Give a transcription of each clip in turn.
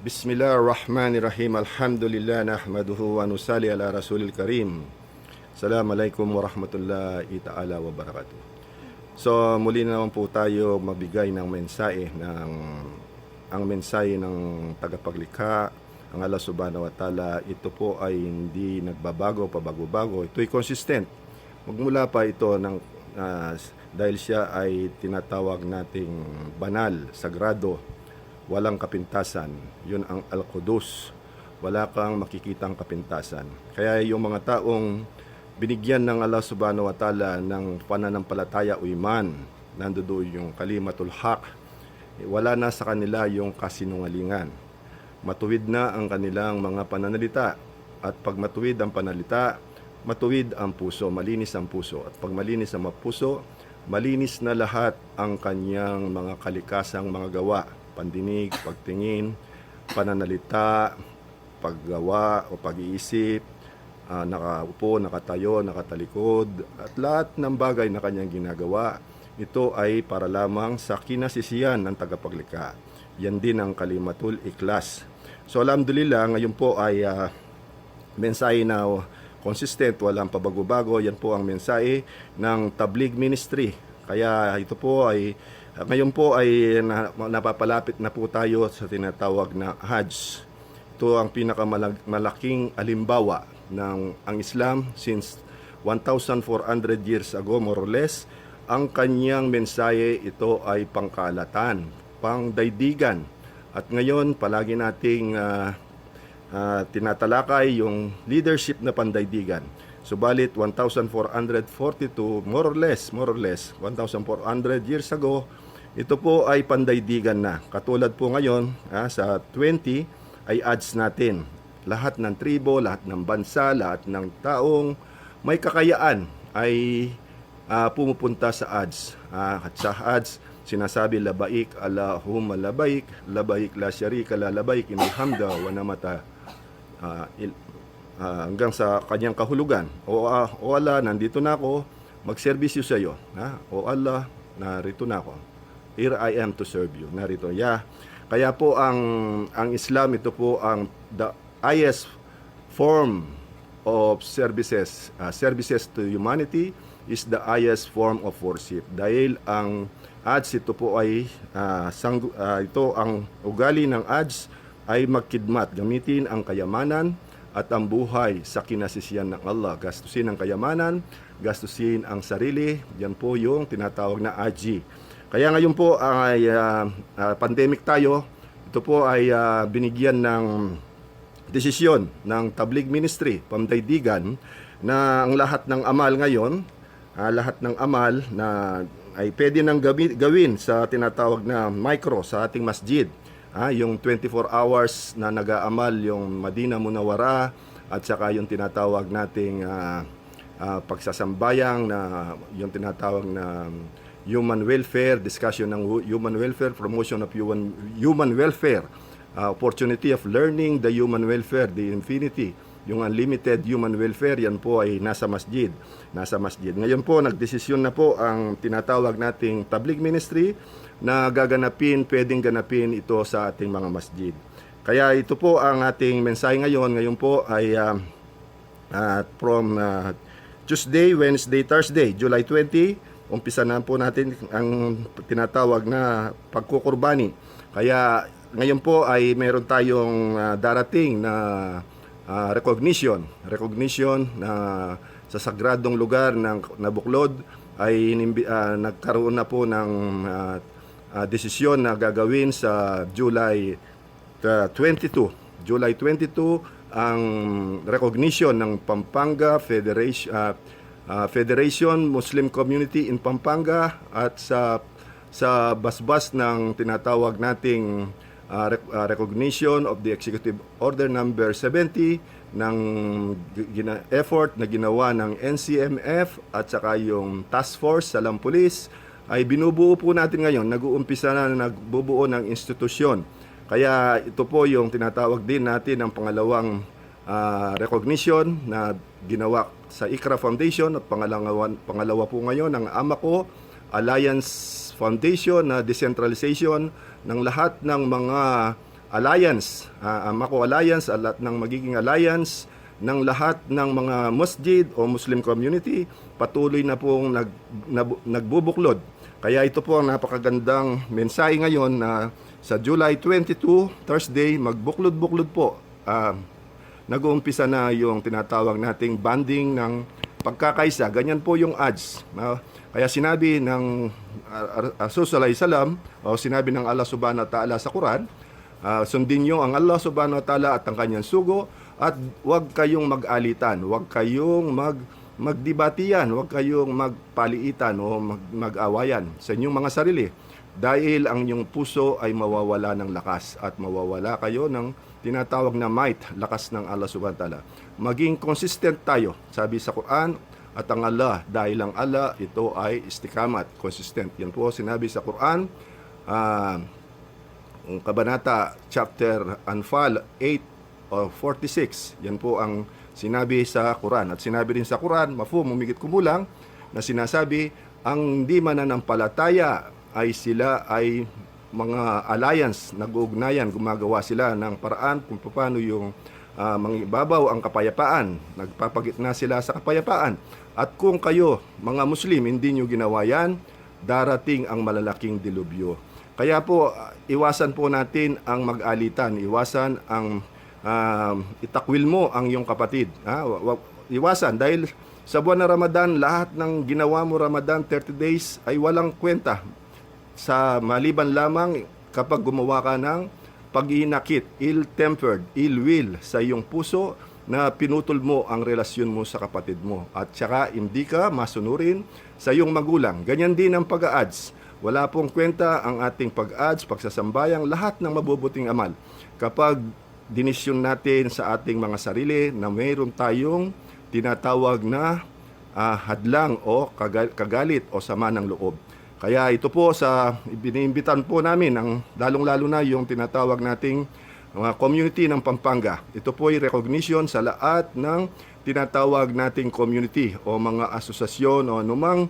Bismillahirrahmanirrahim. Alhamdulillah nahmaduhu wa nusalli ala rasulil karim. Assalamualaikum warahmatullahi ta'ala wabarakatuh. So muli na naman po tayo mabigay ng mensahe ang mensahe ng tagapaglikha, ang Allah subhanahu wa ta'ala. Ito po ay hindi nagbabago, pabago-bago. Ito ay consistent. Magmula pa ito dahil siya ay tinatawag nating banal, sagrado, walang kapintasan. Yun ang Al-Qudus. Wala kang makikitang kapintasan. Kaya yung mga taong binigyan ng Allah subhanahu wa ta'ala ng pananampalataya o iman, nandoon yung kalimatul haq, wala na sa kanila yung kasinungalingan. Matuwid na ang kanilang mga pananalita. At pag matuwid ang panalita, matuwid ang puso, malinis ang puso. At pag malinis ang puso, malinis na lahat ang kanyang mga kalikasang mga gawa. Pandinig, pagtingin, pananalita, paggawa o pag-iisip, nakaupo, nakatayo, nakatalikod, at lahat ng bagay na kanyang ginagawa, ito ay para lamang sa kinasisiyan ng tagapaglikha. Yan din ang kalimatul ikhlas. So alhamdulillah, ngayon po ay mensahe na consistent, walang pabago-bago. Yan po ang mensahe ng Tabligh Ministry. Kaya ito po ay ngayon po ay napapalapit na po tayo sa tinatawag na Hajj. Ito ang pinakamalaking alimbawa ng ang Islam since 1,400 years ago, more or less. Ang kanyang mensahe, ito ay pangkalatan, pangdaigdigan. At ngayon, palagi nating tinatalakay yung leadership na pandaigdigan. Subalit 1,442, more or less 1,400 years ago, ito po ay pandaigdigan na. Katulad po ngayon, sa 20 ay ads natin. Lahat ng tribo, lahat ng bansa, lahat ng taong may kakayaan ay pumupunta sa ads. At sa ads, sinasabi labaik, Allahumma labaik, labaik la syarika la labaik, inal hamda wa namata. Hanggang sa kanyang kahulugan. O Allah, nandito na ako, magserbisyo sa iyo. O Allah, narito na ako. Here I am to serve you. Narito. Kaya po ang Islam, ito po ang the highest form of services. Services to humanity is the highest form of worship. Dahil ang ads, ito po ay ito ang ugali ng ads ay magkidmat, gamitin ang kayamanan at ang buhay sa kinasisiyan ng Allah. Gastusin ang kayamanan, gastusin ang sarili. Yan po yung tinatawag na aji. Kaya ngayon po ay pandemic tayo. Ito po ay binigyan ng desisyon ng Tabligh Ministry, pandaigdigan, na ang lahat ng amal ngayon, lahat ng amal na ay pwede nang gawin sa tinatawag na micro sa ating masjid. Yung 24 hours na nag-aamal yung Madina Munawwara at saka yung tinatawag nating pagsasambayang na yung tinatawag na human welfare, discussion ng human welfare, promotion of human welfare, opportunity of learning the human welfare, the infinity, yung unlimited human welfare, yan po ay nasa masjid. Ngayon po, nagdesisyon na po ang tinatawag nating Tabligh Ministry na pwedeng ganapin ito sa ating mga masjid. Kaya ito po ang ating mensahe ngayon. Ngayon po ay from Tuesday, Wednesday, Thursday, July 20, umpisa na po natin ang tinatawag na pagkukurbani. Kaya ngayon po ay meron tayong darating na recognition na sa sagradong lugar ng Nabuklod ay nagkaroon na po ng desisyon na gagawin sa July 22. July 22 ang recognition ng Pampanga Federation Muslim Community in Pampanga at sa basbas ng tinatawag nating recognition of the Executive Order number 70 ng effort na ginawa ng NCMF at saka yung Task Force sa Police ay binubuo po natin ngayon, nag-uumpisa na nagbubuo ng institusyon. Kaya ito po yung tinatawag din natin ang pangalawang recognition na ginawa sa Iqra Foundation at pangalawa po ngayon ang AMACO Alliance Foundation na decentralization ng lahat ng mga alliance, Mako Alliance, lahat ng magiging alliance ng lahat ng mga masjid o Muslim community, patuloy na pong nagbubuklod. Kaya ito po ang napakagandang mensahe ngayon na sa July 22, Thursday, magbuklod-buklod po. Nag-uumpisa na yung tinatawag nating banding ng pagkakaisa. Ganyan po yung ads. Kaya sinabi ng Rasul sallallahu alaihi wasallam, o sinabi ng Allah subhanahu wa ta'ala sa Quran, sundin nyo ang Allah subhanahu wa ta'ala at ang kanyang sugo, at huwag kayong mag-alitan, huwag kayong magdibatiyan, huwag kayong magpaliitan o mag-awayan sa inyong mga sarili. Dahil ang inyong puso ay mawawala ng lakas at mawawala kayo ng tinatawag na might, lakas ng Allah subhanahu wa ta'ala. Maging consistent tayo, sabi sa Quran, at ang Allah, dahil ang Allah, ito ay istikamat, consistent. Yan po sinabi sa Quran, Kabanata chapter Anfal 8:46. Yan po ang sinabi sa Quran. At sinabi rin sa Quran, humigit kumulang, na sinasabi, ang di mananampalataya ay sila ay mga alliance, nag-uugnayan, gumagawa sila ng paraan kung paano yung mangibabaw ang kapayapaan. Nagpapagitna sila sa kapayapaan. At kung kayo, mga Muslim, hindi nyo ginawa yan, darating ang malalaking dilubyo. Kaya po, iwasan po natin ang mag-alitan, iwasan ang itakwil mo ang iyong kapatid. Iwasan, dahil sa buwan na Ramadan, lahat ng ginawa mo Ramadan, 30 days, ay walang kwenta. Sa maliban lamang kapag gumawa ka ng pag-iinakit, ill-tempered, ill will sa iyong puso na pinutol mo ang relasyon mo sa kapatid mo. At saka hindi ka masunurin sa iyong magulang. Ganyan din ang pag-a-ads. Wala pong kwenta ang ating pag-ads, pagsasambayang, lahat ng mabubuting amal. Kapag dinisyon natin sa ating mga sarili na mayroon tayong tinatawag na hadlang o kagalit o sama ng loob. Kaya ito po sa ibiniimbitan po namin ang lalong-lalo na yung tinatawag nating mga community ng Pampanga. Ito po ay recognition sa lahat ng tinatawag nating community o mga asosasyon o anumang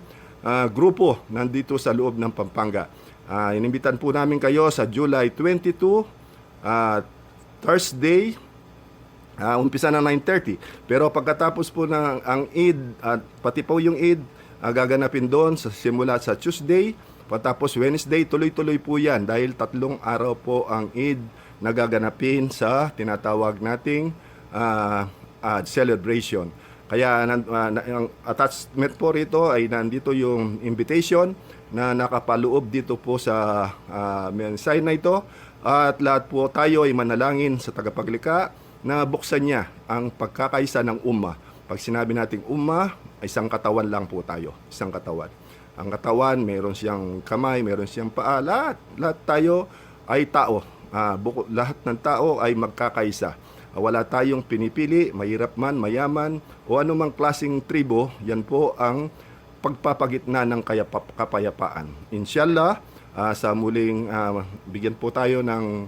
grupo nandito sa loob ng Pampanga. Inimbitan po namin kayo sa July 22, Thursday, umpisa na 9:30. Pero pagkatapos po ng ang Eid at pati po yung Eid, gaganapin doon sa simula sa Tuesday, patapos Wednesday, tuloy-tuloy po yan dahil 3 araw po ang Eid na gaganapin sa tinatawag nating celebration. Kaya ang attachment po rito ay nandito yung invitation na nakapaloob dito po sa mensahe na ito, at lahat po tayo ay manalangin sa tagapaglikha na buksan niya ang pagkakaisa ng ummah. Pag sinabi nating ummah, isang katawan lang po tayo. Isang katawan. Ang katawan, meron siyang kamay, meron siyang paa. Lahat tayo ay tao. Lahat ng tao ay magkakaisa. Wala tayong pinipili, mahirap man, mayaman, o anumang klaseng tribo. Yan po ang pagpapagitna ng kapayapaan. Inshallah, sa muling bigyan po tayo ng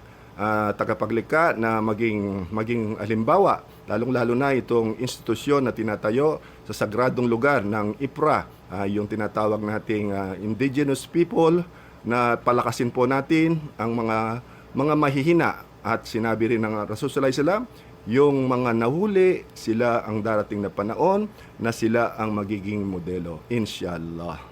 tagapaglikha na maging halimbawa, lalong-lalo na itong institusyon na tinatayo sa sagradong lugar ng IPRA, yung tinatawag nating indigenous people, na palakasin po natin ang mga mahihina. At sinabi rin ng Rasul sallallahu alaihi wasallam, yung mga nahuli, sila ang darating na panahon na sila ang magiging modelo. Inshallah.